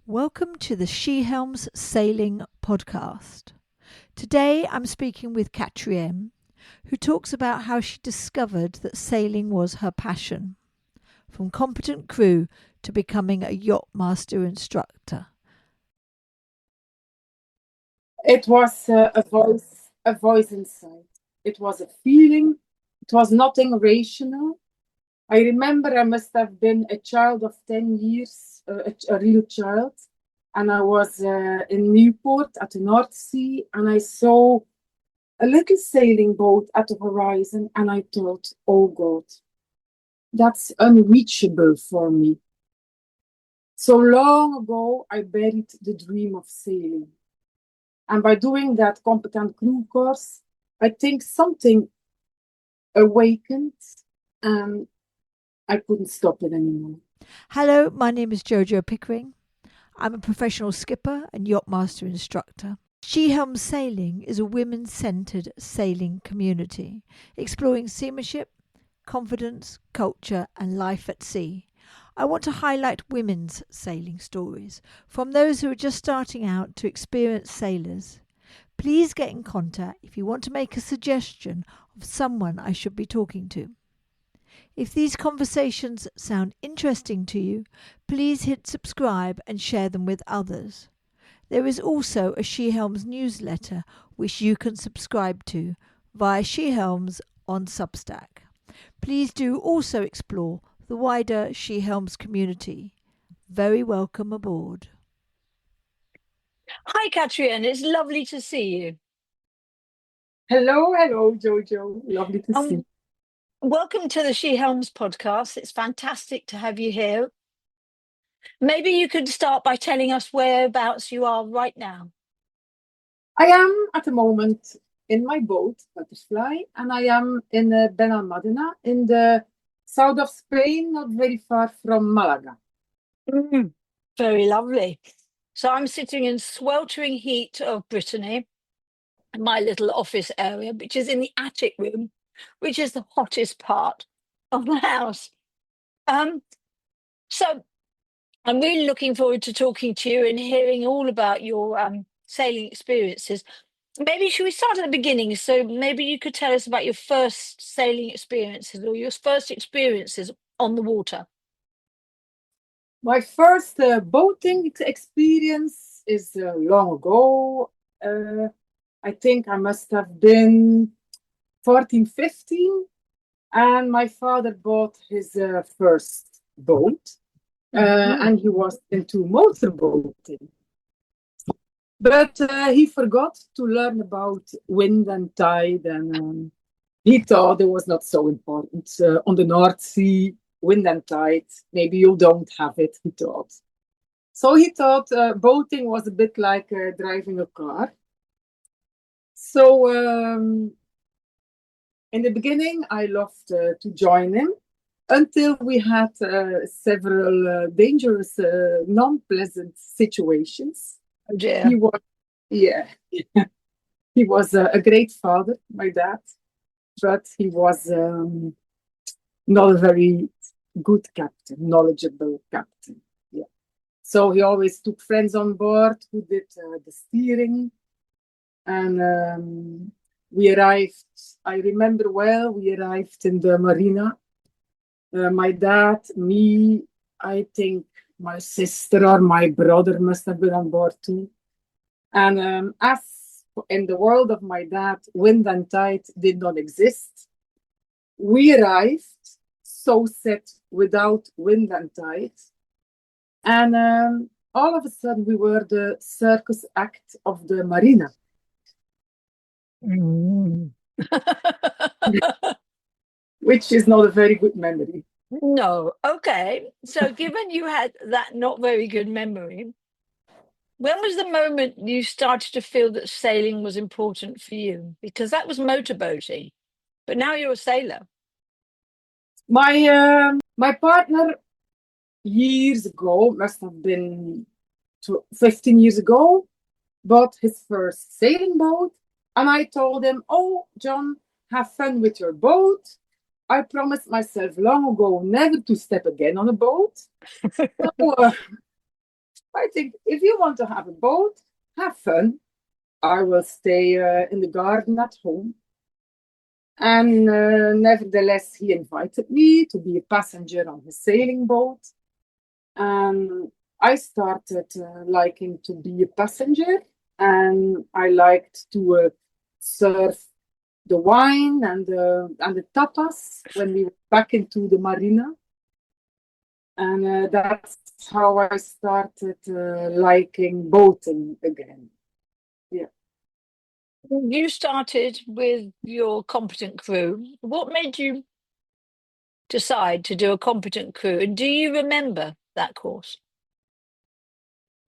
Welcome to the She-Helms Sailing Podcast. Today I'm speaking with Katrien, who talks about how she discovered that sailing was her passion, from competent crew to becoming a yacht master instructor. It was a voice inside. It was a feeling. It was nothing rational. I remember I must have been a child of 10 years, a real child. And I was in Newport at the North Sea, and I saw a little sailing boat at the horizon, and I thought, oh God, that's unreachable for me. So long ago, I buried the dream of sailing. And by doing that competent crew course, I think something awakened, and I couldn't stop it anymore. Hello, my name is Jojo Pickering. I'm a professional skipper and yacht master instructor. She-Helms Sailing is a women-centred sailing community, exploring seamanship, confidence, culture and life at sea. I want to highlight women's sailing stories, from those who are just starting out to experienced sailors. Please get in contact if you want to make a suggestion of someone I should be talking to. If these conversations sound interesting to you, please hit subscribe and share them with others. There is also a She-Helms newsletter which you can subscribe to via She-Helms on Substack. Please do also explore the wider She-Helms community. Very welcome aboard. Hi, Katrien. It's lovely to see you. Hello, Jojo. Lovely to see you. Welcome to the She-Helms podcast. It's fantastic to have you here. Maybe you could start by telling us whereabouts you are right now. I am at the moment in my boat, Butterfly, and I am in Benalmádena in the south of Spain, not very far from Malaga. Very lovely. So I'm sitting in sweltering heat of Brittany, my little office area, which is in the attic room, which is the hottest part of the house. So I'm really looking forward to talking to you and hearing all about your sailing experiences. Maybe should we start at the beginning? So maybe you could tell us about your first sailing experiences or your first experiences on the water. My first boating experience is long ago. I think I must have been 14, 15. And my father bought his first boat. And he was into motorboating. But he forgot to learn about wind and tide, and he thought it was not so important. On the North Sea, wind and tide, maybe you don't have it, he thought. So he thought boating was a bit like driving a car. So in the beginning, I loved to join him, until we had several dangerous, non-pleasant situations. Oh dear. He was a great father, my dad, but he was not a very good captain, knowledgeable captain. Yeah. So he always took friends on board who did the steering. And we arrived, I remember well, we arrived in the marina. My dad, me, I think my sister or my brother must have been on board too. And as in the world of my dad, wind and tide did not exist. We arrived, so set without wind and tide. And all of a sudden we were the circus act of the marina. Which is not a very good memory. No. Okay. So given you had that not very good memory, when was the moment you started to feel that sailing was important for you? Because that was motorboating, but now you're a sailor. My partner years ago, must have been 15 years ago, bought his first sailing boat. And I told him, oh, John, have fun with your boat. I promised myself long ago never to step again on a boat. So I think if you want to have a boat, have fun. I will stay in the garden at home. And nevertheless, he invited me to be a passenger on his sailing boat. And I started liking to be a passenger. And I liked to serve the wine and the tapas when we were back into the marina. And that's how I started liking boating again. Yeah. You started with your competent crew. What made you decide to do a competent crew? And do you remember that course?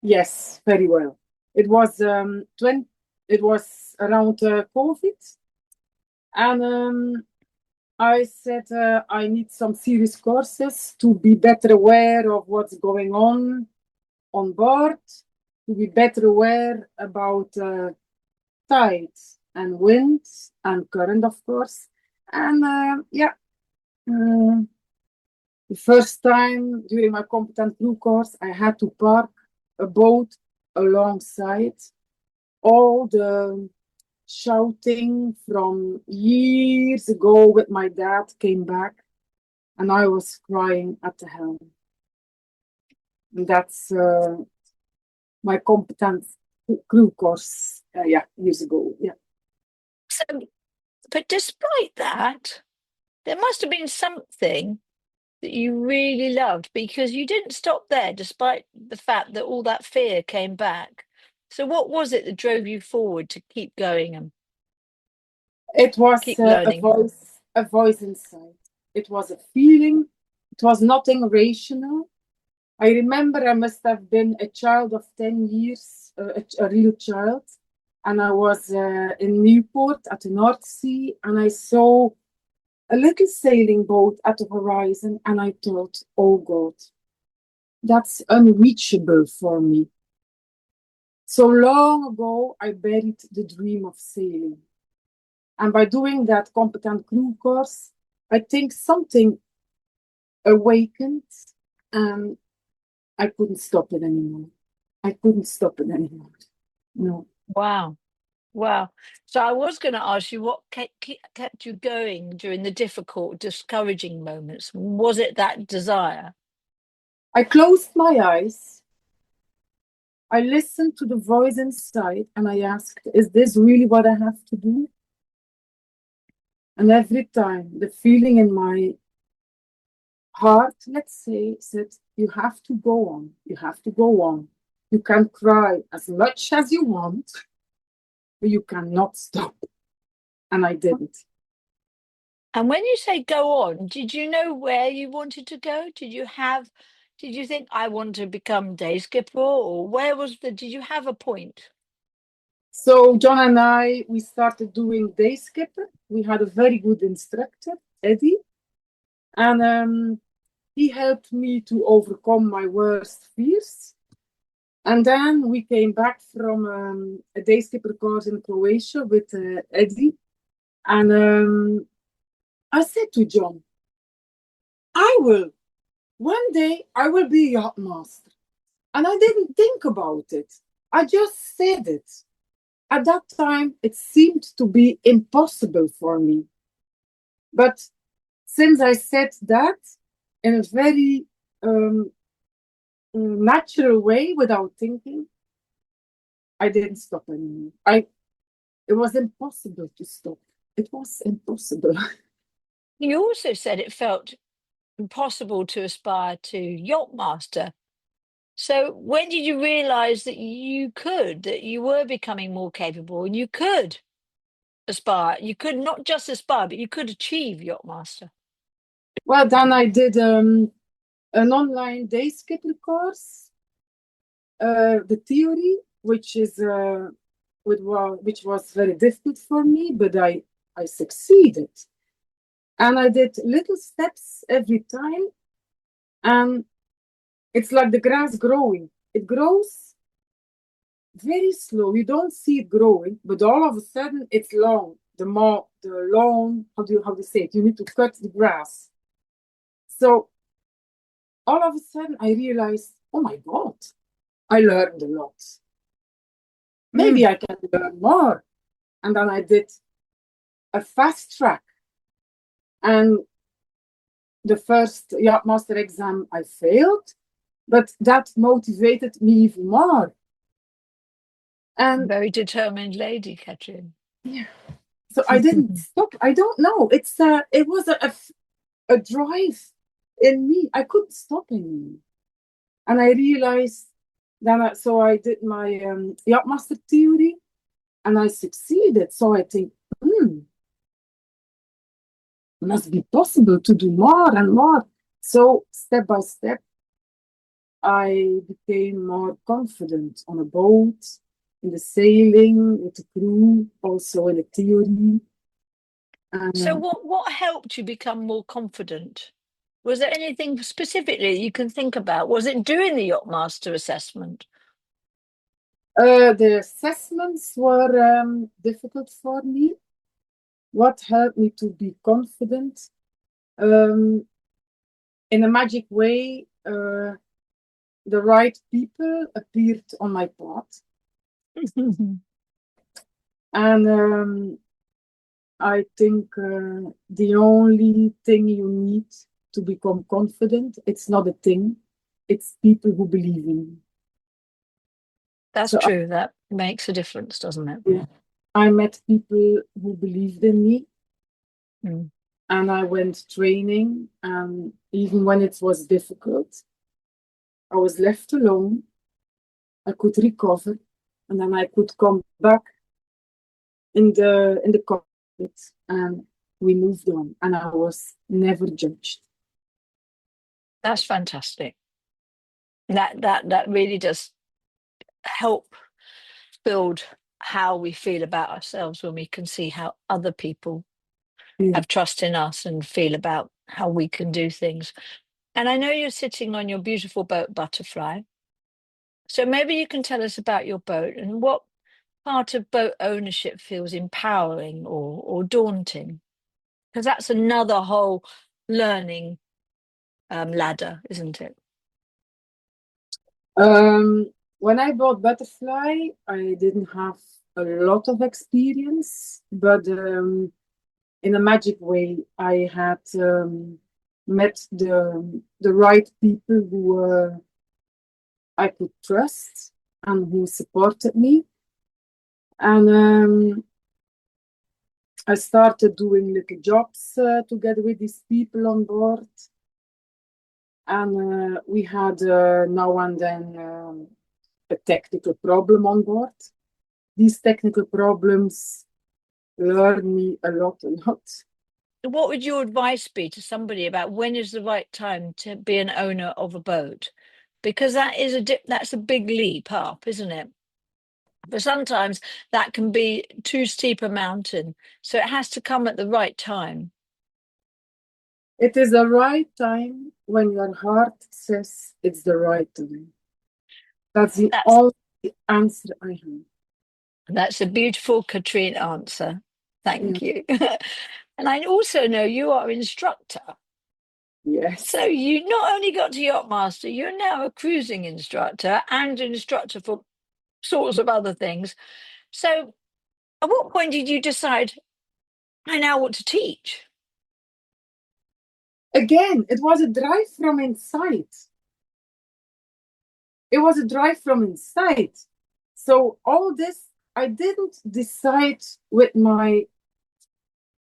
Yes, very well. It was it was around COVID, and I said I need some serious courses to be better aware of what's going on board, to be better aware about tides and winds and current, of course. And yeah, the first time during my competent crew course, I had to park a boat alongside. All the shouting from years ago with my dad came back, and I was crying at the helm. And that's my competent crew course, yeah, years ago. Yeah. So, but despite that, there must have been something that you really loved, because you didn't stop there despite the fact that all that fear came back. So what was it that drove you forward to keep going and It was keep learning? a voice inside. It was a feeling. It was nothing rational. I remember I must have been a child of 10 years, a real child. And I was in Newport at the North Sea, and I saw a little sailing boat at the horizon, and I thought, oh God, that's unreachable for me. So long ago, I buried the dream of sailing. And by doing that competent crew course, I think something awakened, and I couldn't stop it anymore. I couldn't stop it anymore. No. Wow. Wow. So I was going to ask you what kept you going during the difficult, discouraging moments. Was it that desire? I closed my eyes. I listened to the voice inside, and I asked, is this really what I have to do? And every time the feeling in my heart, let's say, said, you have to go on. You have to go on. You can cry as much as you want, but you cannot stop. And I didn't. And when you say go on, did you know where you wanted to go? Did you think I want to become day skipper, or did you have a point? So John and I, we started doing day skipper. We had a very good instructor, Eddie. And he helped me to overcome my worst fears. And then we came back from a day skipper course in Croatia with Eddie. And I said to John, one day I will be a yacht master. And I didn't think about it. I just said it. At that time, it seemed to be impossible for me. But since I said that in a very natural way, without thinking, I didn't stop anymore. It was impossible to stop. It was impossible. You also said it felt impossible to aspire to yacht master. So when did you realize that you were becoming more capable and you could aspire? You could not just aspire, but you could achieve yacht master. Well, then I did an online day skipper course, the theory, which was very difficult for me, but I succeeded. And I did little steps every time. And it's like the grass growing. It grows very slow. You don't see it growing, but all of a sudden it's long. The lawn, how do you say it? You need to cut the grass. So all of a sudden I realized, oh my God, I learned a lot. Maybe I can learn more. And then I did a fast track. And the first yacht master exam I failed, but that motivated me even more. And Very determined lady, Katrien. yeah, so I didn't stop. I don't know. It was a drive in me. I couldn't stop anymore. And I realized then, so I did my yacht master theory and I succeeded. So I think, must be possible to do more and more. So step by step, I became more confident on a boat, in the sailing, with the crew, also in the theory. And, So what helped you become more confident? Was there anything specifically you can think about? Was it doing the yacht master assessment? the assessments were difficult for me. What helped me to be confident? In a magic way, the right people appeared on my path. And I think the only thing you need to become confident, it's not a thing, it's people who believe in you. That's So true. That makes a difference, doesn't it? yeah, I met people who believed in me, Mm. and I went training, and even when it was difficult, I was left alone. I could recover, and then I could come back in the cockpit, and we moved on, and I was never judged. That's fantastic. That really does help build how we feel about ourselves when we can see how other people Yeah. have trust in us and feel about how we can do things. And I know you're sitting on your beautiful boat, Butterfly. So maybe you can tell us about your boat and what part of boat ownership feels empowering or daunting. Because that's another whole learning ladder, isn't it? When I bought Butterfly, I didn't have a lot of experience, but in a magic way, I had met the right people who I could trust and who supported me. And I started doing little jobs together with these people on board. And we had now and then a technical problem on board. These technical problems learn me a lot. What would your advice be to somebody about when is the right time to be an owner of a boat? Because that is that's a big leap up, isn't it? But sometimes that can be too steep a mountain. So it has to come at the right time. It is the right time when your heart says it's the right time. That's the That's only answer I have. that's a beautiful Katrien answer. Yeah. Thank you. And I also know you are an instructor. Yes. So you not only got to yacht master, you're now a cruising instructor and an instructor for sorts of other things. So at what point did you decide, I now want to teach? Again, it was a drive from inside. It was a drive from inside. So all this, I didn't decide with my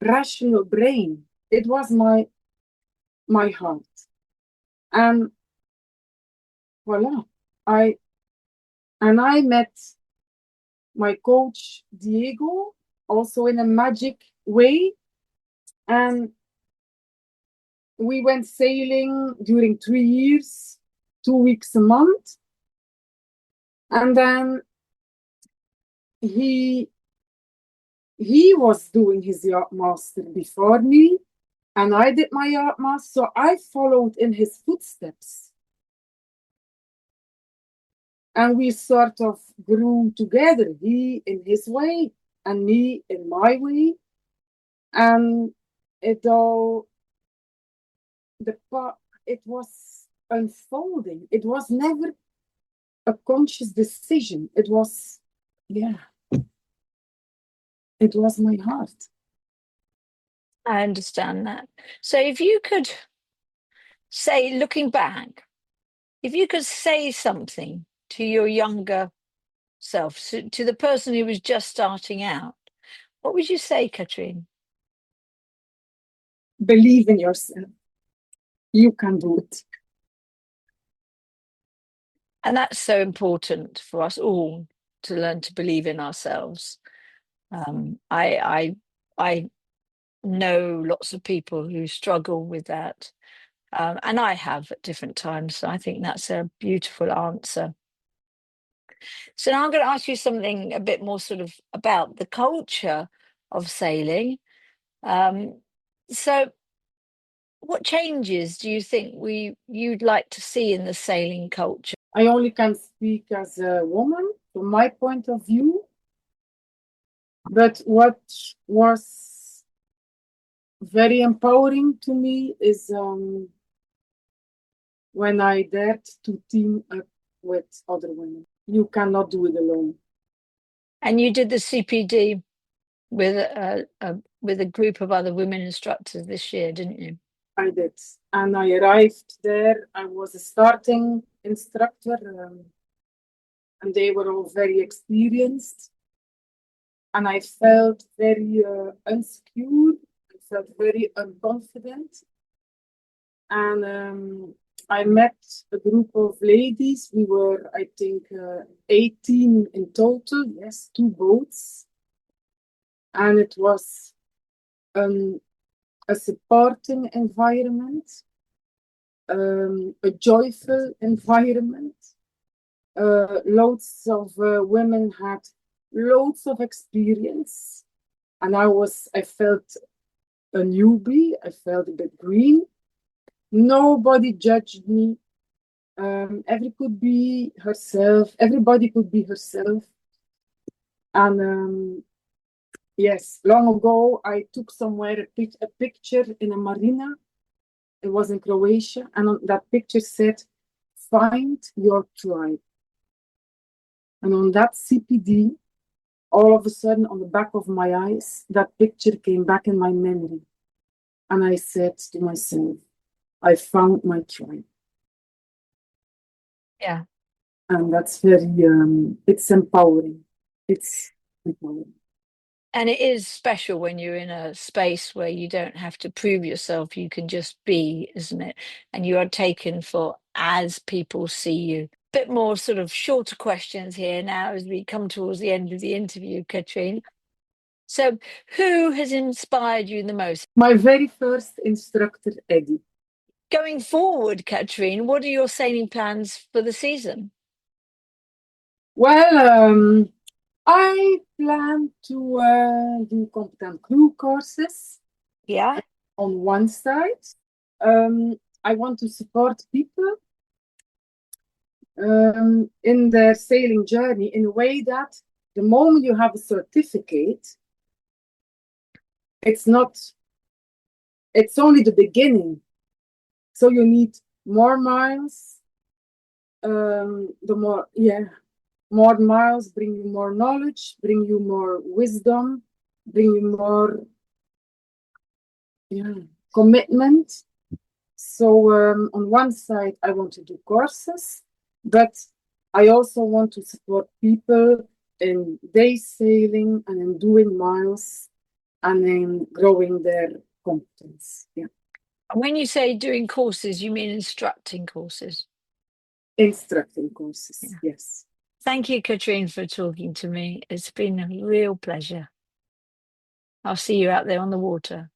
rational brain. It was my heart. And voila. I met my coach Diego also in a magic way. And we went sailing during 3 years, 2 weeks a month. And then he was doing his yacht master before me, and I did my yacht master, so I followed in his footsteps. And we sort of grew together, he in his way and me in my way. And it all it was unfolding. It was never a conscious decision. It was, it was my heart. I understand that. So if you could say, looking back, if you could say something to your younger self, to the person who was just starting out, what would you say, Katrien? Believe in yourself. You can do it. And that's so important for us all to learn to believe in ourselves. I know lots of people who struggle with that, and I have at different times. So I think that's a beautiful answer. So now I'm going to ask you something a bit more sort of about the culture of sailing. So what changes do you think you'd like to see in the sailing culture? I only can speak as a woman from my point of view. But what was very empowering to me is when I dared to team up with other women. You cannot do it alone. And you did the CPD with a group of other women instructors this year, didn't you? I did. And I arrived there. I was a starting instructor, and they were all very experienced. And I felt very insecure. I felt very unconfident. And I met a group of ladies. We were, I think, 18 in total. Yes, 2 boats. And it was a supporting environment, a joyful environment. Loads of women had loads of experience, and I felt a newbie. I felt a bit green. Nobody judged me. Everybody could be herself. And yes, long ago I took somewhere a picture in a marina. It was in Croatia, and on that picture said, "Find your tribe." And on that CPD, all of a sudden, on the back of my eyes, that picture came back in my memory. And I said to myself, I found my tribe. Yeah. And that's very, it's empowering. It's empowering. And it is special when you're in a space where you don't have to prove yourself. You can just be, isn't it? And you are taken for as people see you. Bit more sort of shorter questions here now as we come towards the end of the interview, Katrien. So who has inspired you the most? My very first instructor, Eddie. Going forward, Katrien, what are your sailing plans for the season? Well, I plan to do competent crew courses. Yeah. On one side, I want to support people in their sailing journey in a way that the moment you have a certificate, it's only the beginning. So you need more miles. More miles bring you more knowledge, bring you more wisdom, bring you more commitment. So on one side, I want to do courses, but I also want to support people in day sailing and in doing miles and in growing their competence. Yeah. When you say doing courses, you mean instructing courses? Instructing courses, yes. Thank you, Katrien, for talking to me. It's been a real pleasure. I'll see you out there on the water.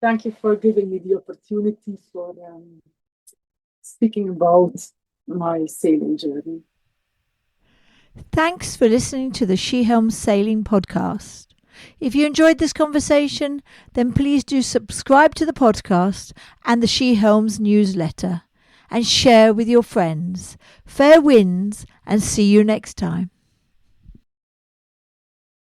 Thank you for giving me the opportunity for speaking about my sailing journey. Thanks for listening to the She Helms Sailing Podcast. If you enjoyed this conversation, then please do subscribe to the podcast and the She Helms newsletter and share with your friends. Fair winds, and see you next time.